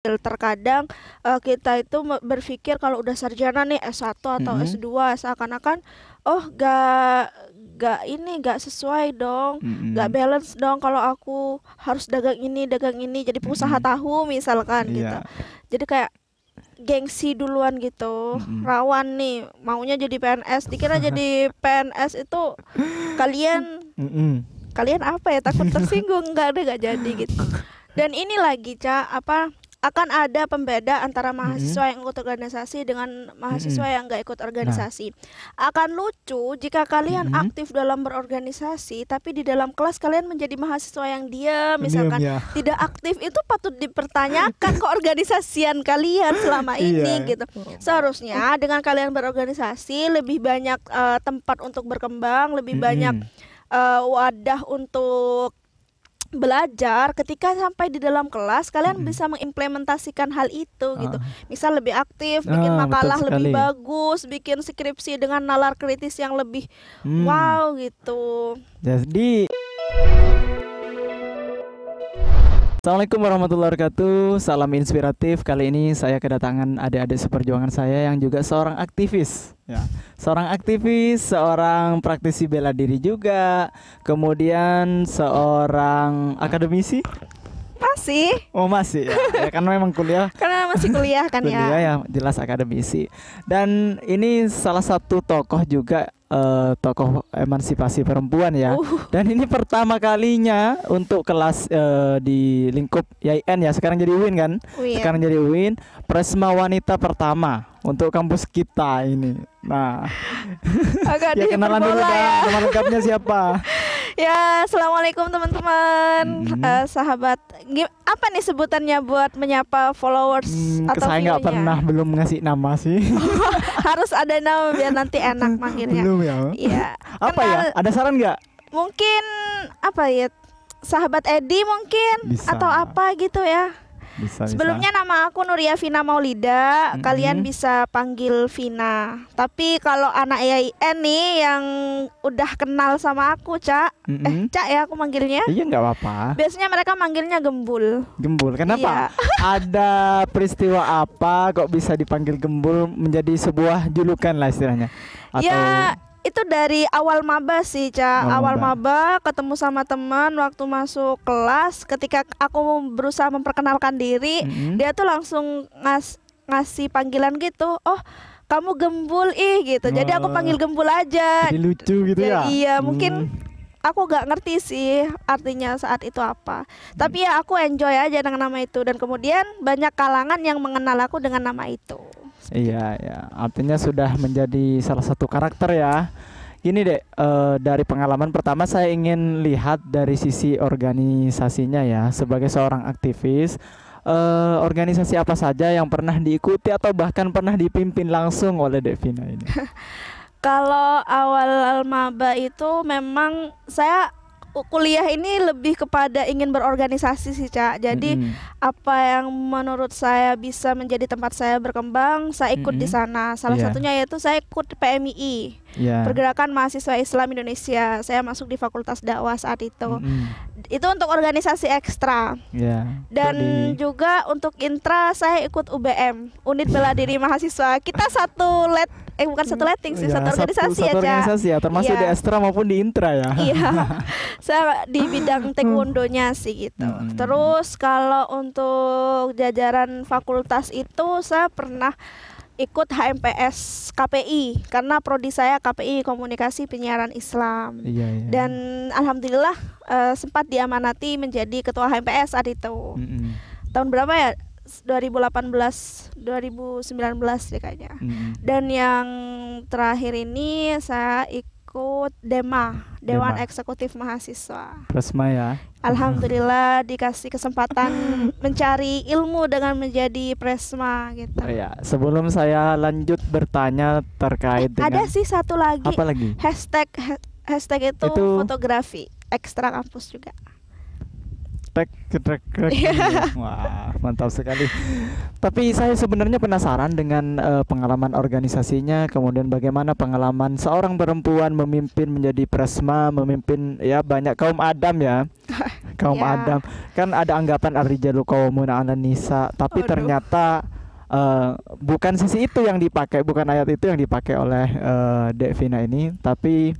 Terkadang kita itu berpikir kalau udah sarjana nih S1 atau Mm-mm. S2 seakan-akan oh gak sesuai dong, gak Mm-mm. balance dong kalau aku harus dagang ini jadi pengusaha Mm-mm. tahu misalkan gitu. Iya. Jadi kayak gengsi duluan gitu, Mm-mm. rawan nih maunya jadi PNS, dikira jadi PNS itu kalian Mm-mm. kalian apa ya, takut tersinggung, nggak ada, nggak jadi gitu. Dan ini lagi akan ada pembeda antara Mm-mm. mahasiswa yang ikut organisasi dengan mahasiswa Mm-mm. yang nggak ikut Nah. organisasi. Akan lucu jika kalian Mm-mm. aktif dalam berorganisasi tapi di dalam kelas kalian menjadi mahasiswa yang diam Diam misalkan, ya. tidak aktif. Itu patut dipertanyakan keorganisasian kalian selama ini Iya. gitu. Seharusnya dengan kalian berorganisasi lebih banyak tempat untuk berkembang, lebih banyak Mm-mm. wadah untuk belajar. Ketika sampai di dalam kelas kalian Mm-mm. bisa mengimplementasikan hal itu gitu. Ah. Misal lebih aktif, bikin Betul makalah lebih sekali. bagus, bikin skripsi dengan nalar kritis yang lebih Hmm. wow gitu. Jadi Assalamualaikum warahmatullahi wabarakatuh. Salam inspiratif. Kali ini saya kedatangan adik-adik seperjuangan saya yang juga seorang aktivis. Ya, seorang aktivis, seorang praktisi bela diri juga, kemudian seorang akademisi. Masih Oh masih ya, ya karena memang kuliah karena masih kuliah kan kuliah ya. ya jelas akademisi. Dan ini salah satu tokoh juga tokoh emansipasi perempuan ya. Dan ini pertama kalinya untuk kelas di lingkup YIN ya, sekarang jadi UIN kan? Win. Sekarang jadi UIN, Presma wanita pertama untuk kampus kita ini. Nah, Agak ya kenalan dulu diperbola ya. dah, teman lengkapnya siapa? Ya, assalamualaikum teman-teman. Mhm. Sahabat, apa nih sebutannya buat menyapa followers atau Saya nggak view-nya? pernah belum ngasih nama sih. Harus ada nama biar nanti enak manggilnya. Belum ya. Iya. Apa ya? Kenal- Ada saran nggak? Mungkin apa ya? Sahabat Edi mungkin Bisa. atau apa gitu ya. Bisa. Sebelumnya nama aku Nuria Vina Maulida, Mhm. kalian bisa panggil Vina. Tapi kalau anak IAIN nih yang udah kenal sama aku, Cak. Mhm. Cak ya aku manggilnya. Iya nggak apa-apa. Biasanya mereka manggilnya Gembul. Gembul. Kenapa? Iya. Ada peristiwa apa kok bisa dipanggil Gembul menjadi sebuah julukan lah istilahnya? Atau Ya, itu dari awal maba sih, Cak. Awal Awal maba ketemu sama teman waktu masuk kelas, ketika aku berusaha memperkenalkan diri, Mhm. dia tuh langsung ngasih panggilan gitu. Oh, kamu Gembul gitu. Jadi aku Oh. panggil Gembul aja. Jadi lucu gitu ya? Iya, Hmm. mungkin aku gak ngerti sih artinya saat itu apa. Tapi ya aku enjoy aja dengan nama itu, dan kemudian banyak kalangan yang mengenal aku dengan nama itu. Iya, ya. Artinya sudah menjadi salah satu karakter ya. Gini dek, dari pengalaman pertama saya ingin lihat dari sisi organisasinya ya. Sebagai seorang aktivis, organisasi apa saja yang pernah diikuti atau bahkan pernah dipimpin langsung oleh Devina ini? Kalau awal maba itu memang saya kuliah ini lebih kepada ingin berorganisasi sih, Cak. Jadi Mm-mm. apa yang menurut saya bisa menjadi tempat saya berkembang, saya ikut di Mm-mm. sana. Salah Iya. satunya yaitu saya ikut PMII, Ya. Pergerakan Mahasiswa Islam Indonesia. Saya masuk di Fakultas Dakwah saat itu. Mm-mm. Itu untuk organisasi ekstra. Ya. Dan juga untuk intra saya ikut UBM, Unit Bela Diri Mahasiswa. Kita bukan satu letting sih, satu organisasi satu ya, Cak. organisasi ya, termasuk Iya. di ekstra maupun di intra ya. Iya, saya di bidang taekwondonya sih gitu. Mm-mm. Terus kalau untuk jajaran fakultas itu saya pernah ikut HMPS KPI karena prodi saya KPI Komunikasi Penyiaran Islam. Iya, iya. Dan alhamdulillah sempat diamanati menjadi ketua HMPS saat itu. Mm-mm. Tahun berapa ya? 2018, 2019 deh kayaknya. Mm-mm. Dan yang terakhir ini saya ikut Dewan Dema. Eksekutif Mahasiswa. Presma ya. Alhamdulillah dikasih kesempatan mencari ilmu dengan menjadi presma gitu. Oh ya, sebelum saya lanjut bertanya terkait Ada dengan sih satu lagi, apa lagi? hashtag itu Itu- fotografi ekstra kampus juga. tek krek krek gitu ya. Wah, mantap sekali. Tapi saya sebenarnya penasaran dengan pengalaman organisasinya, kemudian bagaimana pengalaman seorang perempuan memimpin menjadi presma, memimpin ya banyak kaum Adam ya. Kaum Ya. Adam. Kan ada anggapan ar-rijalu qawwamuna 'alan nisa, tapi Aduh. ternyata bukan sisi itu yang dipakai, bukan ayat itu yang dipakai oleh Dek Vina ini, tapi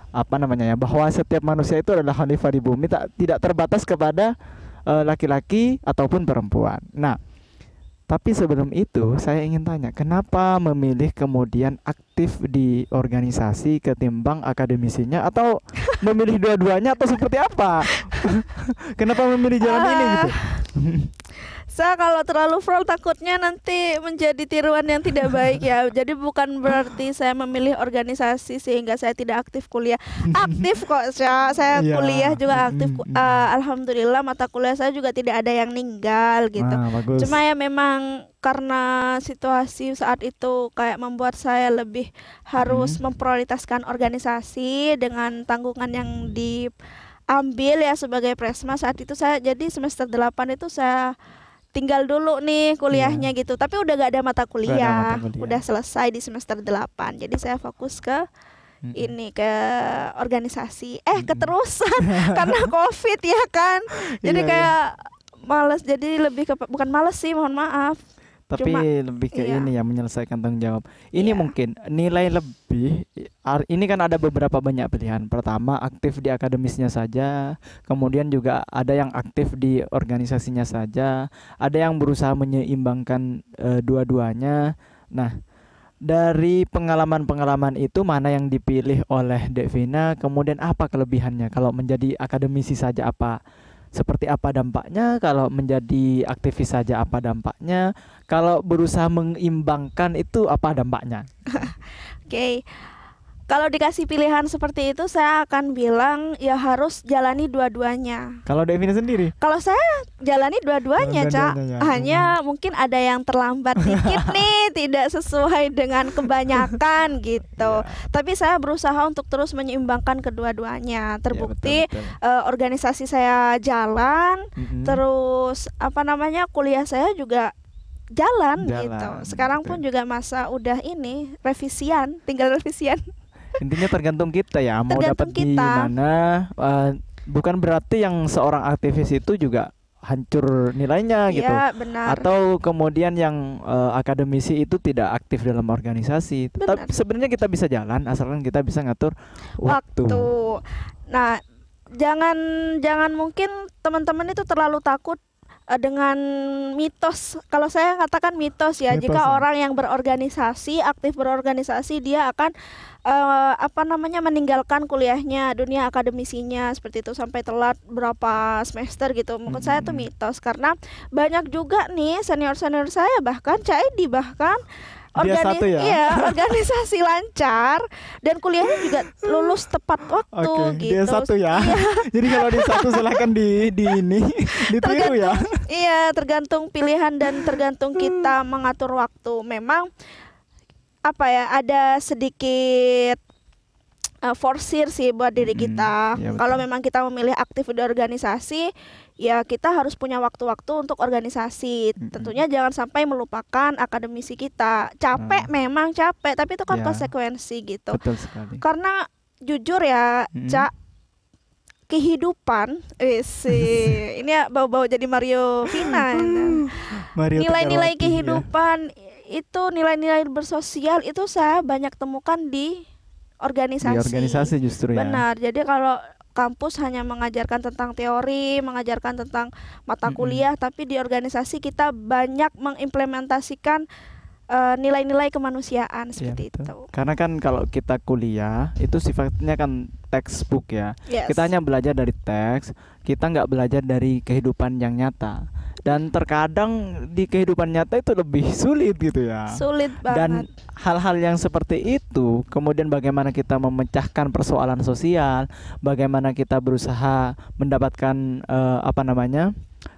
apa namanya ya, bahwa setiap manusia itu adalah khalifah di bumi, tidak terbatas kepada laki-laki ataupun perempuan. Nah, tapi sebelum itu saya ingin tanya, kenapa memilih kemudian aktif di organisasi ketimbang akademisinya, atau memilih dua-duanya, atau seperti apa? Kenapa memilih jalan ini gitu? Saya kalau terlalu full takutnya nanti menjadi tiruan yang tidak baik ya. Jadi bukan berarti saya memilih organisasi sehingga saya tidak aktif kuliah. Aktif kok, saya Iya. kuliah juga aktif. Mm, mm. Alhamdulillah mata kuliah saya juga tidak ada yang ninggal gitu. Wah, bagus. Cuma ya memang karena situasi saat itu kayak membuat saya lebih harus memprioritaskan organisasi dengan tanggungan yang diambil ya sebagai presma saat itu. Saya jadi semester 8 itu saya tinggal dulu nih kuliahnya gitu. Tapi udah gak ada mata kuliah. mata kuliah. Udah selesai di semester 8. Jadi saya fokus ke ini, ke organisasi. Keterusan karena Covid ya kan. Jadi Iya, kayak males, jadi lebih ke bukan males sih, mohon maaf. Tapi Cuma, lebih ke iya. ini ya, menyelesaikan tanggung jawab. Ini Iya. mungkin nilai lebih. Ini kan ada beberapa banyak pilihan. Pertama, aktif di akademisnya saja. Kemudian juga ada yang aktif di organisasinya saja. Ada yang berusaha menyeimbangkan dua-duanya. Nah, dari pengalaman-pengalaman itu mana yang dipilih oleh Dek Vina? Kemudian apa kelebihannya? Kalau menjadi akademisi saja apa? Seperti apa dampaknya? Kalau menjadi aktivis saja apa dampaknya? Kalau berusaha mengimbangkan itu apa dampaknya? Oke. Kalau dikasih pilihan seperti itu saya akan bilang ya harus jalani dua-duanya. Kalau Devina sendiri? Kalau saya jalani dua-duanya, Cak. Dua-duanya, ya. Hanya mungkin ada yang terlambat dikit nih, tidak sesuai dengan kebanyakan gitu. Tapi saya berusaha untuk terus menyeimbangkan kedua-duanya. Terbukti Ya, betul. organisasi saya jalan, terus apa namanya, kuliah saya juga jalan gitu. Jalan, Sekarang pun betul. juga masa udah ini revisian, tinggal revisian. Intinya tergantung kita ya, mau dapat Tergantung di kita. mana. Bukan berarti yang seorang aktivis itu juga hancur nilainya gitu. Iya, benar. Atau kemudian yang akademisi itu tidak aktif dalam organisasi. Benar. Tapi sebenarnya kita bisa jalan asalkan kita bisa ngatur waktu. Nah, jangan mungkin teman-teman itu terlalu takut dengan mitos. Kalau saya katakan mitos ya, Mitos, jika ya. orang yang berorganisasi, aktif berorganisasi, dia akan meninggalkan kuliahnya, dunia akademisinya seperti itu sampai telat berapa semester gitu. Menurut saya itu mitos, karena banyak juga nih senior-senior saya, bahkan CID, bahkan Dia satu ya? iya, organisasi lancar dan kuliahnya juga lulus tepat waktu Oke, gitu. dia satu ya. Jadi kalau dia satu silahkan di ini ditiru ya. Iya, tergantung pilihan dan tergantung kita mengatur waktu. Memang apa ya, ada sedikit forsir sih buat diri kita. Iya, betul. Kalau memang kita memilih aktif di organisasi, ya kita harus punya waktu-waktu untuk organisasi. Tentunya jangan sampai melupakan akademisi kita. Capek, memang capek, tapi itu kan Ya. konsekuensi gitu. Betul sekali. Karena jujur ya, Cak, kehidupan ini ya bau-bau jadi Mario Vina. Mario Nilai-nilai Tegarwati, kehidupan itu, nilai-nilai bersosial itu saya banyak temukan di organisasi. Di organisasi justru ya. Benar. Jadi kalau kampus hanya mengajarkan tentang teori, mengajarkan tentang mata kuliah, tapi di organisasi kita banyak mengimplementasikan nilai-nilai kemanusiaan seperti betul. itu. Karena kan kalau kita kuliah itu sifatnya kan textbook ya. Yes. Kita hanya belajar dari teks, kita nggak belajar dari kehidupan yang nyata. Dan terkadang di kehidupan nyata itu lebih sulit gitu ya. Sulit banget. Dan hal-hal yang seperti itu, kemudian bagaimana kita memecahkan persoalan sosial, bagaimana kita berusaha mendapatkan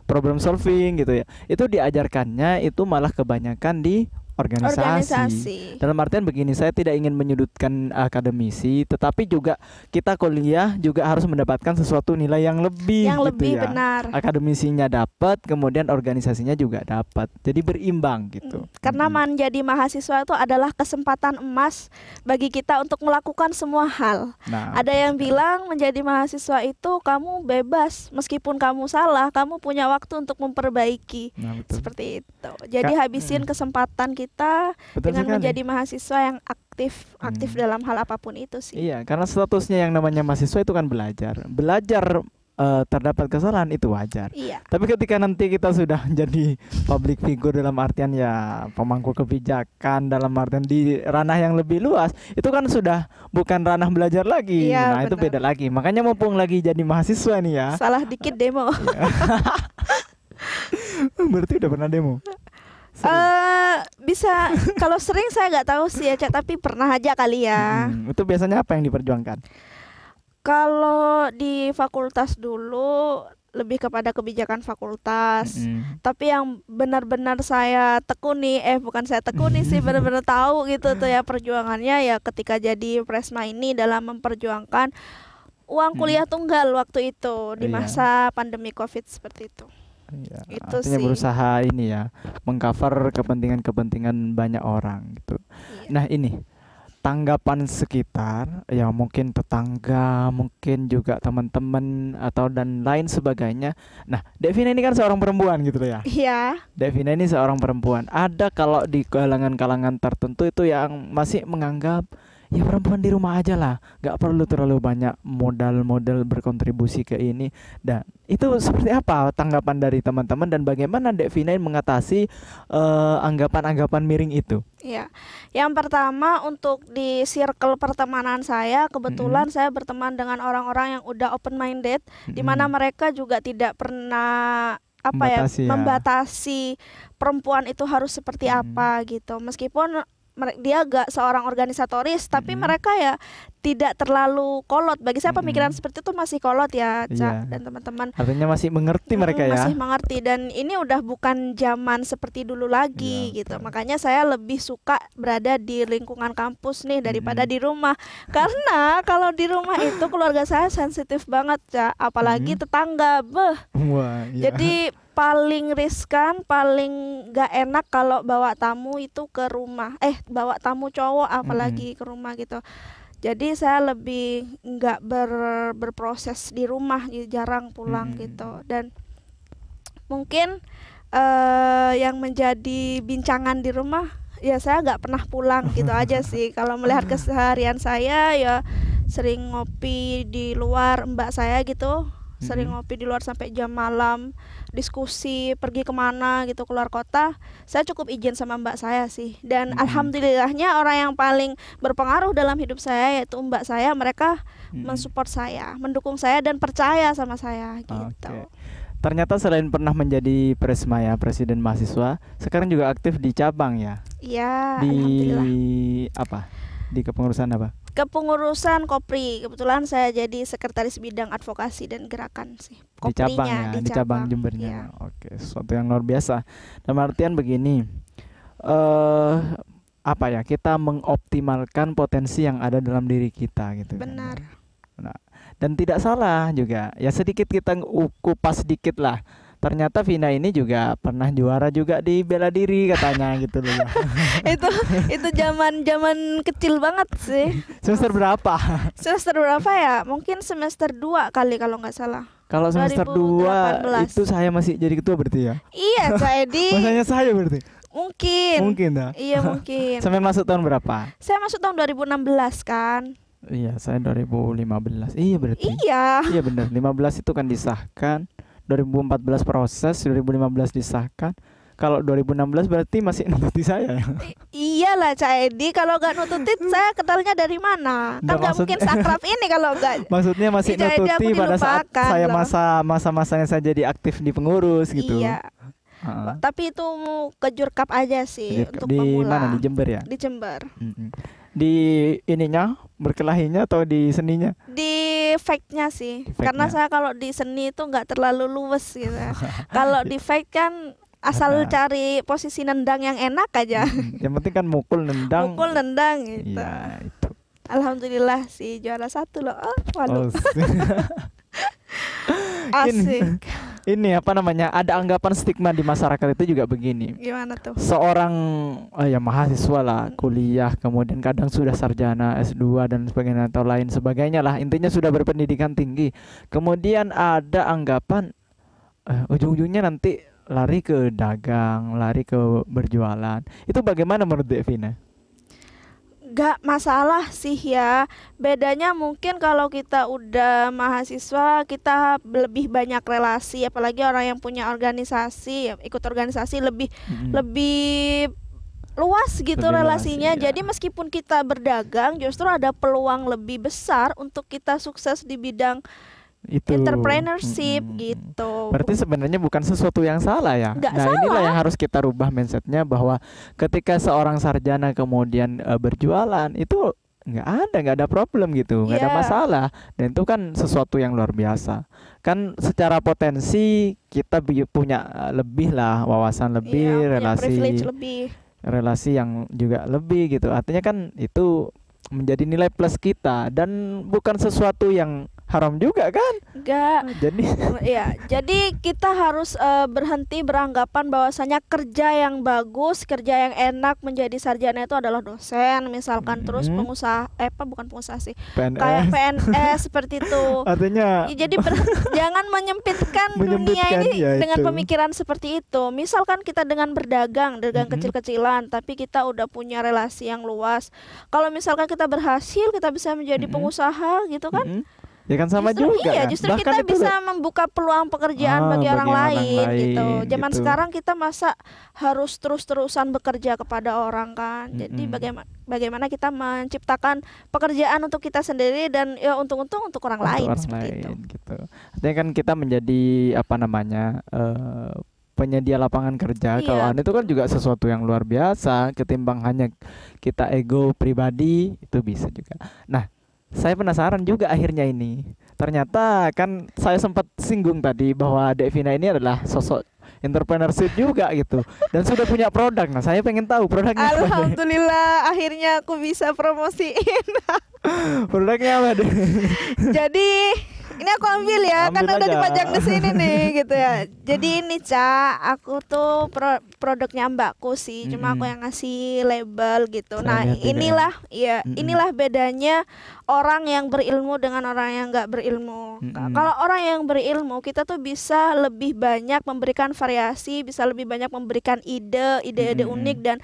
problem solving gitu ya. Itu diajarkannya itu malah kebanyakan di organisasi. Dalam artian begini, saya tidak ingin menyudutkan akademisi, tetapi juga kita kuliah juga harus mendapatkan sesuatu nilai yang lebih Yang gitu lebih ya. benar. Akademisinya dapat, kemudian organisasinya juga dapat. Jadi berimbang gitu. Karena menjadi mahasiswa itu adalah kesempatan emas bagi kita untuk melakukan semua hal. Nah, Ada yang bilang menjadi mahasiswa itu kamu bebas, meskipun kamu salah, kamu punya waktu untuk memperbaiki. nah, betul. Seperti itu. Jadi habisin kesempatan kita Betul dengan sekali. menjadi mahasiswa yang aktif dalam hal apapun itu sih. Iya, karena statusnya yang namanya mahasiswa itu kan belajar. Belajar terdapat kesalahan itu wajar. Iya. Tapi ketika nanti kita sudah jadi public figure dalam artian ya pemangku kebijakan, dalam artian di ranah yang lebih luas, itu kan sudah bukan ranah belajar lagi. Iya, Nah, itu benar. beda lagi. Makanya mumpung lagi jadi mahasiswa nih ya. Salah dikit demo. Berarti udah pernah demo. Bisa kalau sering saya nggak tahu sih ya, Cak, tapi pernah aja kali ya. Itu biasanya apa yang diperjuangkan? Kalau di fakultas dulu lebih kepada kebijakan fakultas. Tapi yang benar-benar saya tekuni, bukan saya tekuni sih, benar-benar tahu gitu tuh ya perjuangannya ya ketika jadi Presma ini dalam memperjuangkan uang kuliah tunggal waktu itu di Iya. masa pandemi Covid seperti itu. Iya, Itu artinya sih. berusaha ini ya, mengcover kepentingan-kepentingan banyak orang gitu. Iya. Nah, ini tanggapan sekitar, ya mungkin tetangga, mungkin juga teman-teman atau dan lain sebagainya. Nah, Devina ini kan seorang perempuan gitu loh ya. Iya. Devina ini seorang perempuan. Ada kalau di kalangan-kalangan tertentu itu yang masih menganggap ya perempuan di rumah aja lah, nggak perlu terlalu banyak modal-modal berkontribusi ke ini. Dan itu seperti apa tanggapan dari teman-teman dan bagaimana Devina mengatasi anggapan-anggapan miring itu? Iya. Yang pertama untuk di circle pertemanan saya, kebetulan saya berteman dengan orang-orang yang udah open minded, di mana mereka juga tidak pernah membatasi perempuan itu harus seperti apa gitu. Meskipun dia gak seorang organisatoris, tapi mereka ya tidak terlalu kolot. Bagi saya pemikiran seperti itu masih kolot ya, Cak, dan teman-teman. Artinya masih mengerti mereka ya. Masih mengerti, dan ini udah bukan zaman seperti dulu lagi gitu. Makanya saya lebih suka berada di lingkungan kampus nih daripada di rumah. Karena kalau di rumah itu keluarga saya sensitif banget, Cak, apalagi tetangga. Wah, iya. Jadi paling riskan, paling gak enak kalau bawa tamu itu ke rumah. Bawa tamu cowok apalagi ke rumah gitu. Jadi saya lebih nggak berproses di rumah, jarang pulang gitu. Dan mungkin yang menjadi bincangan di rumah ya saya nggak pernah pulang gitu aja sih. Kalau melihat keseharian saya ya sering ngopi di luar, mbak saya gitu sering ngopi di luar sampai jam malam, diskusi, pergi kemana gitu, keluar kota. Saya cukup izin sama mbak saya sih. Dan alhamdulillahnya orang yang paling berpengaruh dalam hidup saya yaitu mbak saya. Mereka mensupport saya, mendukung saya dan percaya sama saya gitu. Ternyata selain pernah menjadi Presma ya, presiden mahasiswa, sekarang juga aktif di cabang ya. Iya, di alhamdulillah. apa? Di kepengurusan apa? Kepengurusan Kopri. Kebetulan saya jadi sekretaris bidang advokasi dan gerakan sih. Di cabang ya, di cabang Jembernya. Iya. Oke, sesuatu yang luar biasa. Dalam artian begini, apa ya? Kita mengoptimalkan potensi yang ada dalam diri kita gitu. Benar. Nah, dan tidak salah juga. Ya sedikit kita kupas sedikit lah. Ternyata Vina ini juga pernah juara juga di bela diri katanya gitu loh. itu zaman kecil banget sih. Semester berapa? Semester berapa ya? Mungkin semester 2 kali kalau nggak salah. Kalau semester 2 itu saya masih jadi ketua berarti ya? Iya, Kak Edi. Masanya saya berarti? Mungkin dah. Iya, mungkin. Sampai masuk tahun berapa? Saya masuk tahun 2016 kan. Iya, saya 2015. Iya berarti. Iya. Iya benar. 15 itu kan disahkan. 2014 proses, 2015 disahkan. Kalau 2016 berarti masih nututi saya ya? Iyalah Cak Edi, kalau nggak nututin saya kenalnya dari mana? Kan nggak mungkin sakrab ini kalau nggak. Maksudnya masih nututi pada saat saya masa-masanya saya jadi aktif di pengurus gitu. Iya. Tapi itu kejurkap aja sih untuk di pemula. Mana, di Jember ya? Di Jember. Di ininya, berkelahinya atau di seninya? Di fight-nya sih. Karena saya kalau di seni itu nggak terlalu luwes gitu. Kalau di fight kan asal cari posisi nendang yang enak aja. Yang penting kan mukul nendang. Mukul nendang gitu. Iya, itu. Alhamdulillah sih juara 1 loh. Waduh. Ini, Asik. ini apa namanya? Ada anggapan stigma di masyarakat itu juga begini. Gimana tuh? Seorang ya mahasiswa lah, kuliah, kemudian kadang sudah sarjana S2 dan sebagainya atau lain sebagainya lah. Intinya sudah berpendidikan tinggi. Kemudian ada anggapan ujung-ujungnya nanti lari ke dagang, lari ke berjualan. Itu bagaimana menurut Devina? Gak masalah sih ya. Bedanya mungkin kalau kita udah mahasiswa kita lebih banyak relasi, apalagi orang yang punya organisasi, ikut organisasi lebih lebih luas gitu Lebih luas, relasinya. iya. Jadi meskipun kita berdagang justru ada peluang lebih besar untuk kita sukses di bidang Itu entrepreneurship gitu. Berarti sebenarnya bukan sesuatu yang salah ya. Nggak Nah, inilah salah. yang harus kita rubah mindsetnya, bahwa ketika seorang sarjana kemudian berjualan itu nggak ada problem gitu, nggak ada Iya. masalah, dan itu kan sesuatu yang luar biasa. Kan secara potensi kita punya lebih lah, wawasan lebih, Iya, punya privilege relasi lebih. relasi yang juga lebih gitu. Artinya kan itu menjadi nilai plus kita dan bukan sesuatu yang haram juga kan. Enggak. Jadi Iya, jadi kita harus berhenti beranggapan bahwasanya kerja yang bagus, kerja yang enak menjadi sarjana itu adalah dosen, misalkan terus pengusaha, bukan pengusaha sih, kayak PNS PNS seperti itu. artinya Ya, jadi jangan menyempitkan dunia Menyempitkan, ini ya dengan itu. pemikiran seperti itu. Misalkan kita dengan dagang kecil-kecilan, tapi kita udah punya relasi yang luas. Kalau misalkan kita berhasil, kita bisa menjadi pengusaha gitu kan. ya kan sama Justru juga iya, kan. justru Bahkan kita itu bisa membuka peluang pekerjaan bagi orang lain gitu. Zaman gitu. sekarang kita masa harus terus-terusan bekerja kepada orang kan. Jadi bagaimana kita menciptakan pekerjaan untuk kita sendiri dan ya untung-untung untuk orang Untuk lain orang seperti lain, itu. gitu. Artinya kan kita menjadi apa namanya penyedia lapangan kerja. Iya. Kalau itu kan juga sesuatu yang luar biasa ketimbang hanya kita ego pribadi, itu bisa juga. Nah, saya penasaran juga akhirnya ini. Ternyata kan saya sempat singgung tadi bahwa Devina ini adalah sosok entrepreneurship juga gitu, dan sudah punya produk. Nah, saya pengen tahu produknya apa. Alhamdulillah akhirnya aku bisa promosiin. Produknya apa deh? Jadi ini aku ambil ya, Ambil karena udah aja. dipajang di sini nih gitu ya. Jadi ini aku tuh produknya mbakku sih, cuma aku yang ngasih label gitu. Saya Nah lihat juga ya. inilah ya, inilah bedanya orang yang berilmu dengan orang yang nggak berilmu. Kalau orang yang berilmu, kita tuh bisa lebih banyak memberikan variasi, bisa lebih banyak memberikan ide-ide unik, dan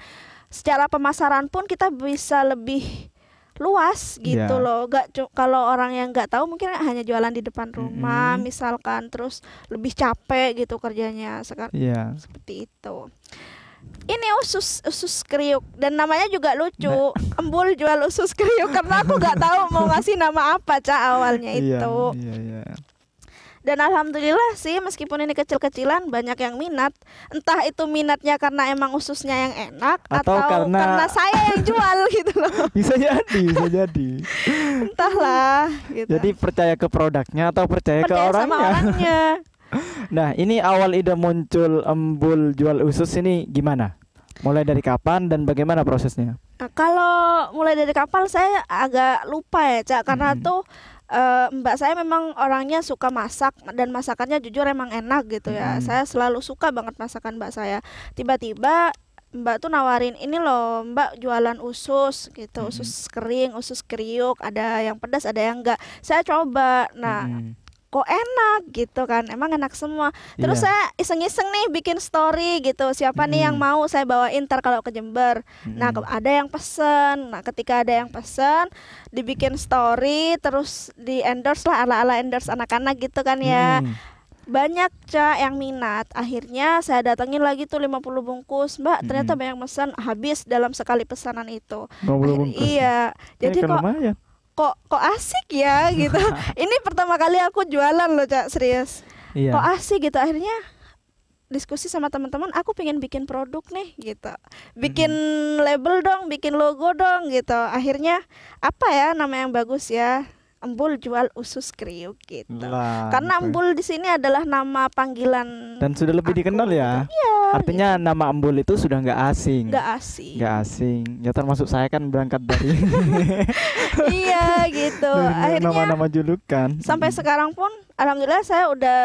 secara pemasaran pun kita bisa lebih luas gitu Ya. loh. Kalau orang yang nggak tahu mungkin hanya jualan di depan rumah misalkan, terus lebih capek gitu kerjanya sekarang. Iya. Seperti itu. Ini usus kriuk, dan namanya juga lucu. Embul jual usus kriuk, karena aku nggak tahu mau ngasih nama apa awalnya itu. Iya. Dan alhamdulillah sih, meskipun ini kecil-kecilan banyak yang minat. Entah itu minatnya karena emang ususnya yang enak, Atau karena saya yang jual gitu loh. Bisa jadi. Entahlah gitu. Jadi percaya ke produknya atau percaya ke Percaya sama orangnya. orangnya. Nah, ini awal ide muncul embul jual usus ini gimana? Mulai dari kapan dan bagaimana prosesnya? Nah, kalau mulai dari kapal saya agak lupa ya, Cak, karena tuh mbak saya memang orangnya suka masak, dan masakannya jujur emang enak gitu ya. Saya selalu suka banget masakan mbak saya. Tiba-tiba mbak tuh nawarin, ini loh mbak jualan usus gitu, usus kering, usus kriuk, ada yang pedas ada yang enggak. Saya coba, nah kok enak gitu kan, emang enak semua. Terus Iya. saya iseng-iseng nih bikin story gitu, siapa nih yang mau saya bawain ntar kalau ke Jember. Nah ada yang pesen, nah ketika ada yang pesen dibikin story, terus di endorse lah, ala-ala endorse anak-anak gitu kan ya. Banyak Cak yang minat. Akhirnya saya datengin lagi tuh 50 bungkus. Mbak ternyata banyak pesan, habis dalam sekali pesanan itu. 50 bungkus. Iya. Jadi kan kok lumayan. kok asik ya gitu. Ini pertama kali aku jualan loh Cak, serius. Iya. Kok asik gitu. Akhirnya diskusi sama teman-teman, aku pengen bikin produk nih gitu, bikin label dong, bikin logo dong gitu. Akhirnya apa ya nama yang bagus ya, Embul jual usus kriuk gitu. Lah, Karena gitu. Embul di sini adalah nama panggilan Dan sudah lebih aku dikenal ya. gitu. Iya, Artinya nama Embul itu sudah nggak asing. nggak asing. Nggak asing. Ya termasuk saya kan berangkat dari Iya gitu. dari Akhirnya nama-nama julukan. sampai sekarang pun alhamdulillah saya udah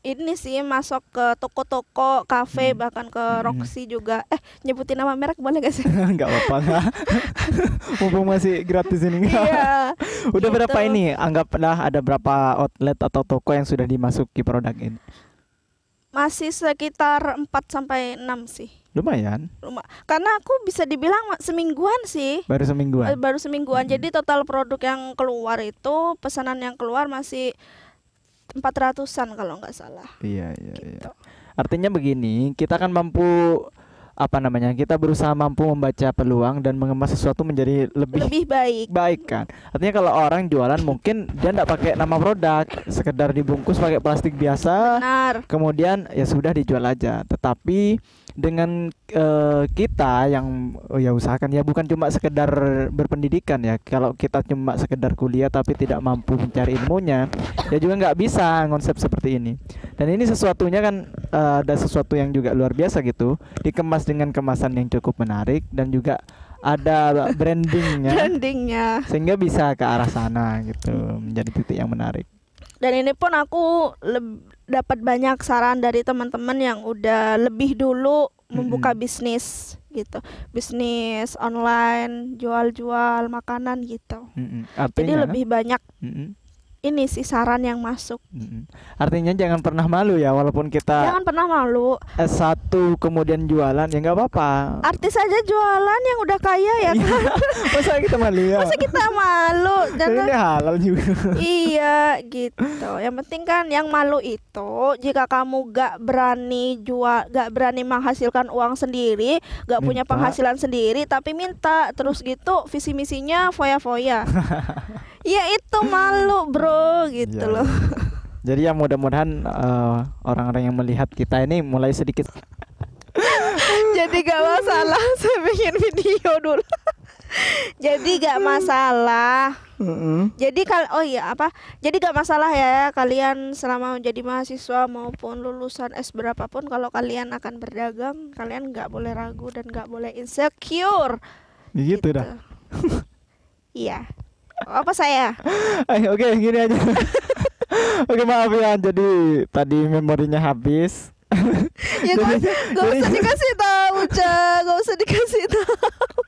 ini sih masuk ke toko-toko, kafe, bahkan ke Roxy juga. Nyebutin nama merek boleh gak sih? Nggak apa-apa nggak. Mumpung masih gratis ini. Iya. Udah gitu. berapa ini? Anggaplah ada berapa outlet atau toko yang sudah dimasuki produk ini? Masih sekitar 4 sampai 6 sih. Lumayan. Karena aku bisa dibilang semingguan sih. Baru semingguan. Baru semingguan. Jadi total produk yang keluar itu, pesanan yang keluar masih 400-an kalau nggak salah. Iya, iya, iya. Gitu. Artinya begini, kita kan mampu kita berusaha mampu membaca peluang dan mengemas sesuatu menjadi lebih baik. baik kan. Artinya kalau orang jualan mungkin dia enggak pakai nama produk, sekedar dibungkus pakai plastik biasa. Benar. Kemudian ya sudah dijual aja. Tetapi dengan kita yang ya usahakan ya bukan cuma sekedar berpendidikan ya. Kalau kita cuma sekedar kuliah tapi tidak mampu mencari ilmunya, ya juga nggak bisa konsep seperti ini. Dan ini sesuatunya kan ada sesuatu yang juga luar biasa gitu, dikemas dengan kemasan yang cukup menarik dan juga ada brandingnya sehingga bisa ke arah sana gitu, menjadi titik yang menarik. Dan ini pun aku dapat banyak saran dari teman-teman yang udah lebih dulu membuka bisnis gitu, bisnis online, jual-jual makanan gitu. Jadi Artinya, lebih banyak ini sih saran yang masuk. Artinya jangan pernah malu ya, walaupun kita Jangan pernah malu. S1 kemudian jualan ya nggak apa-apa. Artis aja jualan yang udah kaya ya kan. Masa kita malu ya? Masa kita malu? Dan ini halal juga. iya gitu. Yang penting kan yang malu itu jika kamu gak berani jual, gak berani menghasilkan uang sendiri, gak punya penghasilan sendiri, tapi minta terus gitu, visi misinya foya-foya. Ya itu malu bro gitu Ya, loh. Jadi ya mudah-mudahan orang-orang yang melihat kita ini mulai sedikit. Jadi gak masalah. Saya bikin video dulu. Jadi gak masalah. Jadi Jadi gak masalah ya kalian selama menjadi mahasiswa maupun lulusan S berapapun, kalau kalian akan berdagang, kalian gak boleh ragu dan gak boleh insecure. Gitu dah. Iya. Apa saya? Oke, gini aja. Oke, maaf ya. Jadi tadi memorinya habis. Ya gak usah dikasih tahu, Cak. Gak usah dikasih tahu.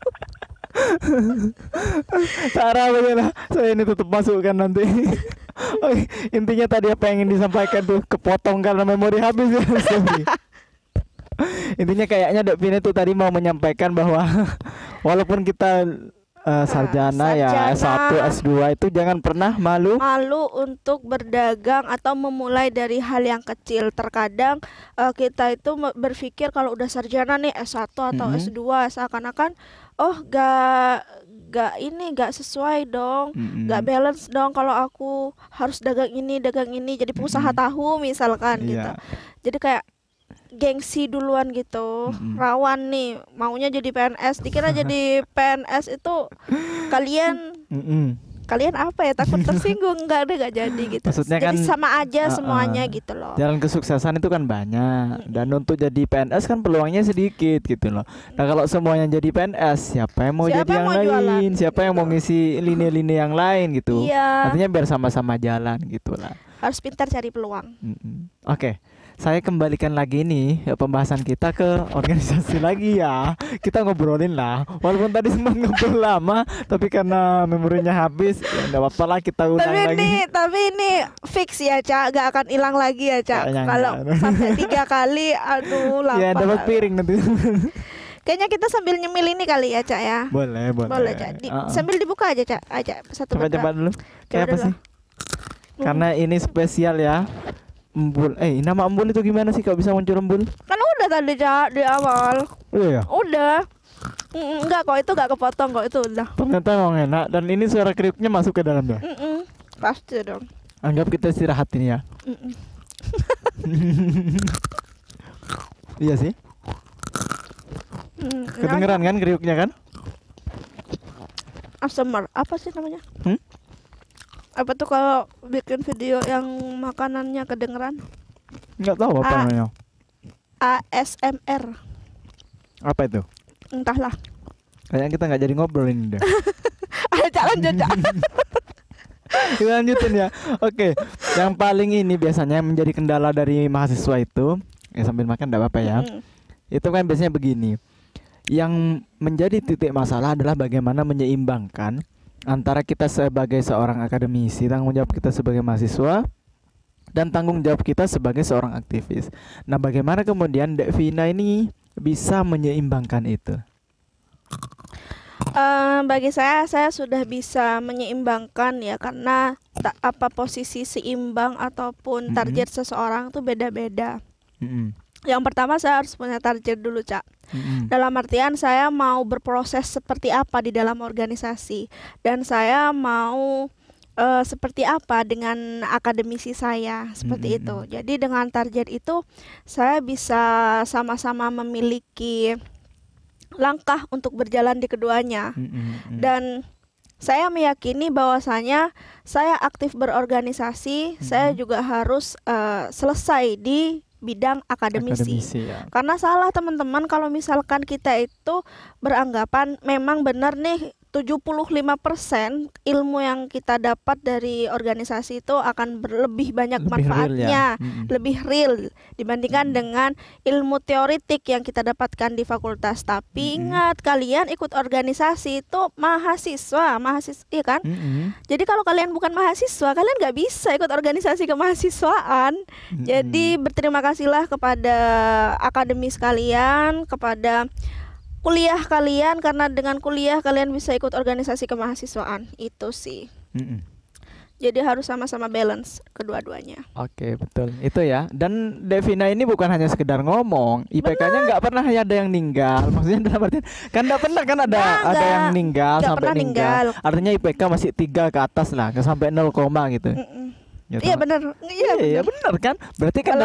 Cara bagaimana? Saya ini tutup masukkan nanti. Oke, intinya tadi apa yang ingin disampaikan tuh kepotong karena memori habis ya. Sorry. Intinya kayaknya Dok Vina tuh tadi mau menyampaikan bahwa walaupun kita sarjana ya S1, S2 itu jangan pernah malu untuk berdagang atau memulai dari hal yang kecil. Terkadang kita itu berpikir kalau udah sarjana nih S1 atau S2 seakan-akan gak sesuai dong, gak balance dong kalau aku harus dagang ini jadi pengusaha tahu misalkan gitu. Jadi kayak gengsi duluan gitu, rawan nih maunya jadi PNS, dikira jadi PNS itu kalian apa ya, takut tersinggung, nggak jadi gitu. Maksudnya jadi kan sama aja semuanya gitu loh. Jalan kesuksesan itu kan banyak, dan untuk jadi PNS kan peluangnya sedikit gitu loh. Nah kalau semuanya jadi PNS, siapa yang mau jadi yang lain, jualan, siapa yang mau ngisi lini-lini yang lain gitu. Artinya biar sama-sama jalan gitulah. Harus pintar cari peluang. Oke. Saya kembalikan lagi nih pembahasan kita ke organisasi lagi ya. Kita ngobrolin lah. Walaupun tadi sempat ngobrol lama, tapi karena memorinya habis, ya enggak apa-apa lah kita ulang lagi. Tapi ini fix ya, Cak. Gak akan hilang lagi ya, Cak. Kalau sampai 3 kali, aduh lapar. Ya dapat piring nanti. Kayaknya kita sambil nyemil ini kali ya, Cak ya. Boleh. Boleh, Cak. Sambil dibuka aja, Cak. Satu coba dulu. Kayak apa sih? Karena ini spesial ya. Embul. Nama embul itu gimana sih kok bisa muncul embul? Kan udah tadi, Cak, di awal. Iya ya? Udah. Enggak kok, itu gak kepotong kok, itu udah. Ternyata emang enak. Dan ini suara kriuknya masuk ke dalamnya. Pasti dong. Anggap kita istirahat ini ya. Iya sih. Kedengeran kan kriuknya kan? ASMR. Apa sih namanya? Apa tuh kalau bikin video yang makanannya kedengeran? Nggak tahu apa namanya. ASMR. Apa itu? Entahlah. Kayaknya kita nggak jadi ngobrol ini deh. Ayo lanjut. Kita lanjutin ya. Oke. Yang paling ini biasanya menjadi kendala dari mahasiswa itu, ya sambil makan enggak apa-apa ya. Itu kan biasanya begini. Yang menjadi titik masalah adalah bagaimana menyeimbangkan antara kita sebagai seorang akademisi, tanggung jawab kita sebagai mahasiswa, dan tanggung jawab kita sebagai seorang aktivis. Nah, bagaimana kemudian Dek Vina ini bisa menyeimbangkan itu? Bagi saya sudah bisa menyeimbangkan ya, karena posisi seimbang ataupun target seseorang tuh beda-beda. Yang pertama saya harus punya target dulu, Cak. Dalam artian saya mau berproses seperti apa di dalam organisasi, dan saya mau seperti apa dengan akademisi saya, seperti itu. Jadi dengan target itu saya bisa sama-sama memiliki langkah untuk berjalan di keduanya. Dan saya meyakini bahwasanya saya aktif berorganisasi, saya juga harus selesai di bidang akademisi ya. Karena salah teman-teman kalau misalkan kita itu beranggapan memang benar nih 75% ilmu yang kita dapat dari organisasi itu akan lebih banyak manfaatnya, lebih real dibandingkan dengan ilmu teoritik yang kita dapatkan di fakultas. Tapi ingat, kalian ikut organisasi itu mahasiswa iya kan? Jadi kalau kalian bukan mahasiswa, kalian nggak bisa ikut organisasi kemahasiswaan. Jadi berterima kasihlah kepada akademis kalian, kepada kuliah kalian, karena dengan kuliah kalian bisa ikut organisasi kemahasiswaan. Itu sih. Jadi harus sama-sama balance kedua-duanya. Oke, betul. Itu ya. Dan Devina ini bukan hanya sekedar ngomong, IPK-nya nggak pernah ada yang ninggal. Maksudnya dalam artian kan nggak pernah kan ada yang ninggal sampai ninggal. Artinya IPK masih 3 ke atas lah, ke sampai 0, gitu. Iya benar. Iya benar kan? Berarti kan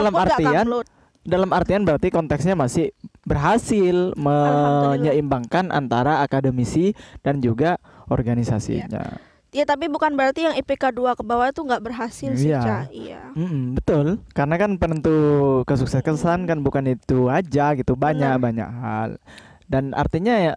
dalam artian berarti konteksnya masih berhasil menyeimbangkan antara akademisi dan juga organisasinya. Ya, tapi bukan berarti yang IPK 2 ke bawah itu nggak berhasil sih, Ca. Iya. Betul. Karena kan penentu kesuksesan kan bukan itu aja gitu, banyak hal. Dan artinya ya,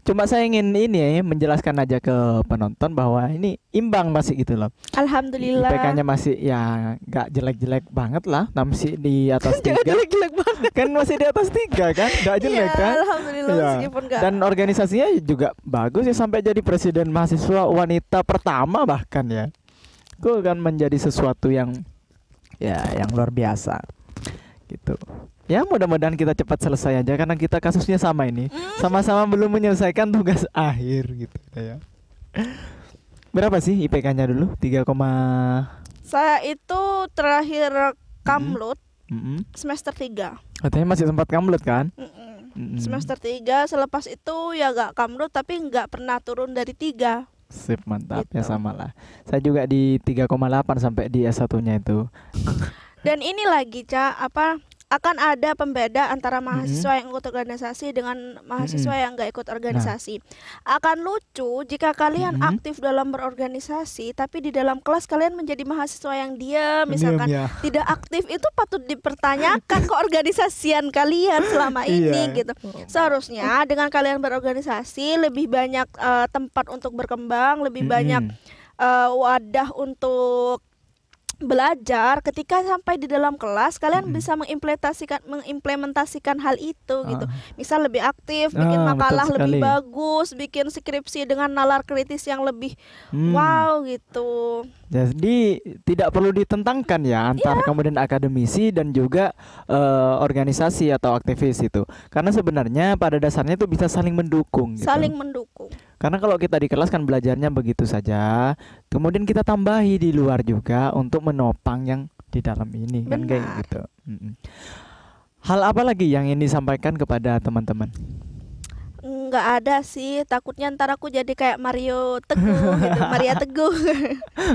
cuma saya ingin ini menjelaskan aja ke penonton bahwa ini imbang masih gitu loh. Alhamdulillah. IPK-nya masih ya nggak jelek-jelek banget lah, masih di atas 3. Jelek-jelek banget. Kan masih di atas 3 kan, nggak jelek kan? Alhamdulillah meskipun nggak. Dan organisasinya juga bagus ya, sampai jadi presiden mahasiswa wanita pertama bahkan ya. Itu kan menjadi sesuatu yang luar biasa gitu. Ya mudah-mudahan kita cepat selesai aja, karena kita kasusnya sama ini, sama-sama belum menyelesaikan tugas akhir gitu ya. Berapa sih IPK-nya dulu? 3, Saya itu terakhir kamlut semester 3. Katanya masih sempat kamlut kan? Semester 3, selepas itu ya gak kamlut, tapi gak pernah turun dari 3. Sip, mantap gitu. Ya, sama lah. Saya juga di 3,8 sampai di S1-nya itu. Dan ini lagi, Ca, akan ada pembeda antara mahasiswa yang ikut organisasi dengan mahasiswa yang nggak ikut organisasi. Akan lucu jika kalian aktif dalam berorganisasi, tapi di dalam kelas kalian menjadi mahasiswa yang diam, misalkan tidak aktif. Itu patut dipertanyakan keorganisasian kalian selama ini gitu. Seharusnya dengan kalian berorganisasi lebih banyak tempat untuk berkembang, lebih banyak wadah untuk belajar. Ketika sampai di dalam kelas kalian bisa mengimplementasikan hal itu gitu. Misal lebih aktif, bikin makalah lebih bagus, bikin skripsi dengan nalar kritis yang lebih wow gitu. Jadi tidak perlu ditentangkan ya antara kemudian akademisi dan juga organisasi atau aktivis itu. Karena sebenarnya pada dasarnya itu bisa saling mendukung gitu. Saling mendukung. Karena kalau kita di kelas kan belajarnya begitu saja, kemudian kita tambahi di luar juga untuk menopang yang di dalam ini. Kan kayak gitu. Hal apa lagi yang ingin disampaikan kepada teman-teman? Nggak ada sih, takutnya ntar aku jadi kayak Mario Teguh gitu. Maria Teguh.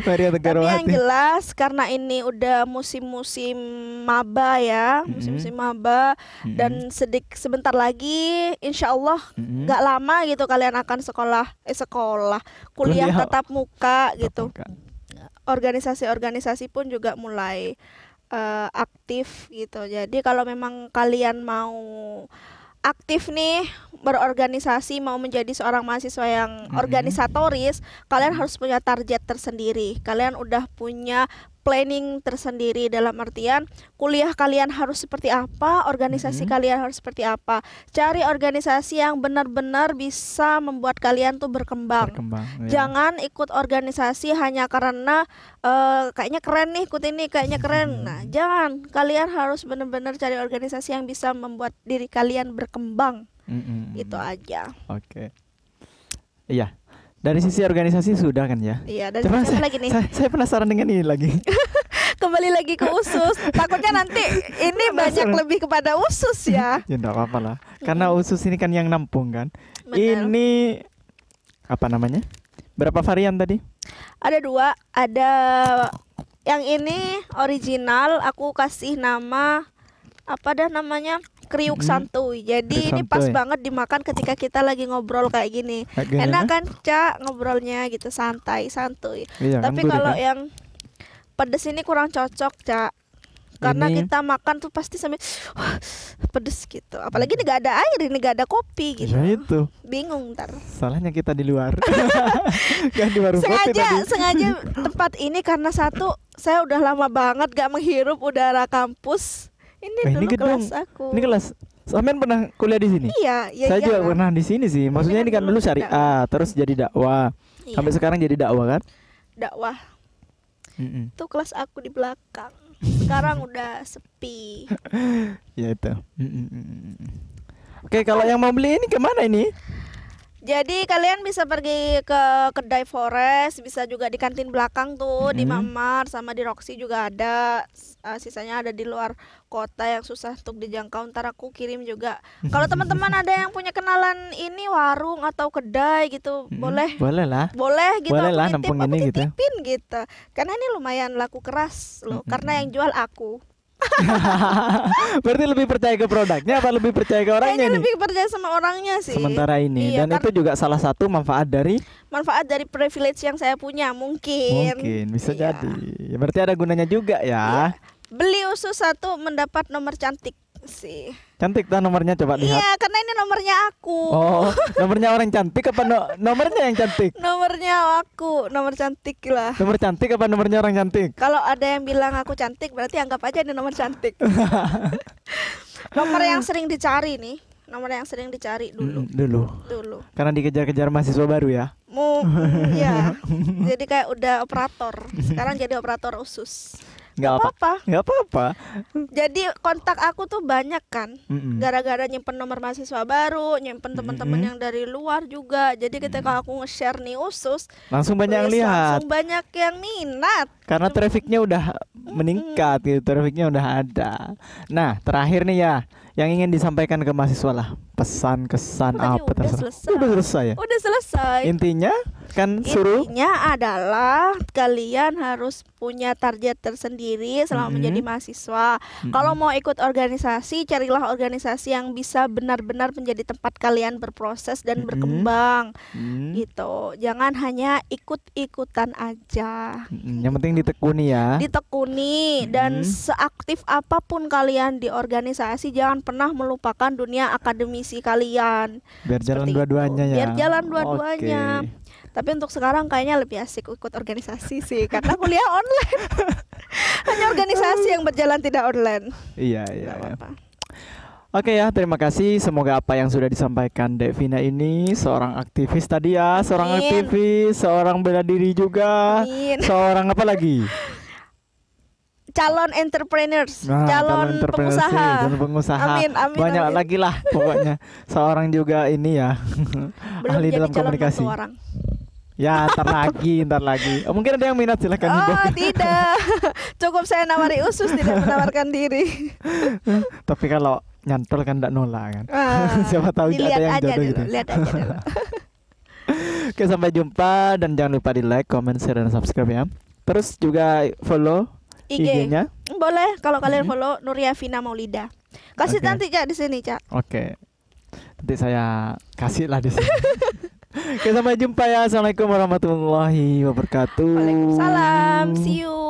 Tapi yang jelas karena ini udah musim-musim maba ya, musim-musim maba, dan sebentar lagi insya Allah nggak lama gitu kalian akan kuliah tatap muka gitu. organisasi-organisasi pun juga mulai aktif gitu. Jadi kalau memang kalian mau aktif nih berorganisasi, mau menjadi seorang mahasiswa yang organisatoris, kalian harus punya target tersendiri. Kalian udah punya planning tersendiri, dalam artian kuliah kalian harus seperti apa, organisasi kalian harus seperti apa. Cari organisasi yang benar-benar bisa membuat kalian tuh berkembang. Ya. Jangan ikut organisasi hanya karena kayaknya keren nih, ikut ini kayaknya keren. Nah, jangan. Kalian harus benar-benar cari organisasi yang bisa membuat diri kalian berkembang. Itu aja. Oke. Iya. Dari sisi organisasi sudah kan ya? Iya, dan Coba lagi nih. Saya penasaran dengan ini lagi. Kembali lagi ke usus. Takutnya nanti ini banyak lebih kepada usus ya. Ya enggak apa-apa lah. Karena usus ini kan yang nampung kan. Benar. Ini apa namanya? Berapa varian tadi? Ada 2. Ada yang ini original, aku kasih nama apa dah namanya? Kriuk santuy. Jadi Kriuk ini pas santuy. banget dimakan ketika kita lagi ngobrol kayak gini. Kayak Enak kan, Cak, ngobrolnya gitu santai, santuy. Iya, kan, Tapi gurih kalau kan? yang pedes ini kurang cocok, Cak. Karena Ini- kita makan tuh pasti sampai pedes gitu. Apalagi ini gak ada air, ini gak ada kopi gitu. Ya itu. Bingung ntar. Salahnya kita di luar. Kan di warung kopi tadi. Sengaja tempat ini karena satu, saya udah lama banget gak menghirup udara kampus. Ini ini dulu gedung. kelas aku. Ini kelas. Sampean pernah kuliah di sini? Iya, ya Saya juga iyalah. pernah di sini sih. Maksudnya ini kan dulu syariah, terus jadi dakwah. Iya, Sampai sekarang jadi dakwah kan? dakwah. Tuh kelas aku di belakang. Sekarang udah sepi. Ya itu. Oke, kalau yang mau beli ini kemana ini? Jadi kalian bisa pergi ke kedai Forest, bisa juga di kantin belakang tuh, di Mamar sama di Roxy juga ada. Sisanya ada di luar kota yang susah untuk dijangkau. Ntar aku kirim juga. Kalau teman-teman ada yang punya kenalan ini warung atau kedai gitu, boleh. Boleh lah. Boleh gitu, Boleh aku lah nitip, nampung aku ini gitu. titipin gitu. Karena ini lumayan laku keras loh, karena yang jual aku. Berarti lebih percaya ke produknya apa lebih percaya ke orangnya Kayaknya nih? lebih percaya sama orangnya sih. Sementara ini. Iya, Dan itu juga salah satu manfaat dari manfaat dari privilege yang saya punya mungkin. mungkin bisa Iya. jadi. Ya, berarti ada gunanya juga ya. Beli usus 1 mendapat nomor cantik sih. Cantik tuh nomornya, coba lihat. Iya, karena ini nomornya aku. Oh, nomornya orang cantik apa nomornya yang cantik? Nomornya aku, nomor cantik lah. Nomor cantik apa nomornya orang cantik? Kalau ada yang bilang aku cantik, berarti anggap aja ini nomor cantik. Nomor yang sering dicari nih, nomor yang sering dicari dulu. Dulu. Karena dikejar-kejar mahasiswa baru ya. Ya. Jadi kayak udah operator. Sekarang jadi operator usus. Nggak apa-apa. Nggak apa-apa. Jadi kontak aku tuh banyak kan. Gara-gara nyimpen nomor mahasiswa baru, nyimpen teman-teman yang dari luar juga. Jadi ketika aku nge-share nih usus, Langsung banyak yang wis, lihat. langsung banyak yang minat. Karena trafficnya udah meningkat gitu, trafficnya udah ada. Nah, terakhir nih ya, yang ingin disampaikan ke mahasiswa lah, pesan, kesan, Tadi apa udah terserah. selesai. Udah selesai ya. Udah selesai. Intinya kan suruh Intinya adalah kalian harus punya target tersendiri selama menjadi mahasiswa. Kalau mau ikut organisasi, carilah organisasi yang bisa benar-benar menjadi tempat kalian berproses dan berkembang. Gitu. Jangan hanya ikut-ikutan aja. Yang penting ditekuni ya. Ditekuni dan seaktif apapun kalian di organisasi, jangan pernah melupakan dunia akademisi kalian. Biar jalan Seperti dua-duanya itu. ya. Biar jalan dua-duanya. Oke. Tapi untuk sekarang kayaknya lebih asik ikut organisasi sih, karena kuliah online. Hanya organisasi yang berjalan tidak online. Iya, Nggak iya. apa-apa. Oke ya, terima kasih. Semoga apa yang sudah disampaikan Devina ini, seorang aktivis tadi ya, seorang Amin. aktivis, seorang bela diri juga, Amin. seorang apa lagi? Calon entrepreneurs, Nah, calon entrepreneurship, pengusaha. calon pengusaha. Amin, amin, Banyak amin. lagi lah pokoknya. Seorang juga ini ya, Belum ahli jadi dalam calon komunikasi. mertua orang. Ya, ntar lagi. Oh, mungkin ada yang minat, silahkan juga. Oh tidak, cukup saya nawari usus, tidak menawarkan diri. Tapi kalau nyantol kan enggak nolak kan. Ah, Siapa tahu ada dilihat yang aja jodoh dulu, gitu. lihat aja dulu. Oke, sampai jumpa dan jangan lupa di like, comment, share, dan subscribe ya. Terus juga follow IG. IG-nya. Boleh kalau kalian follow Nuriafina Maulida. Kasih Oke. nanti Cak di sini, Cak. Oke. Nanti saya kasih lah di sini. Oke, sampai jumpa ya. Assalamualaikum warahmatullahi wabarakatuh. Waalaikumsalam. See you.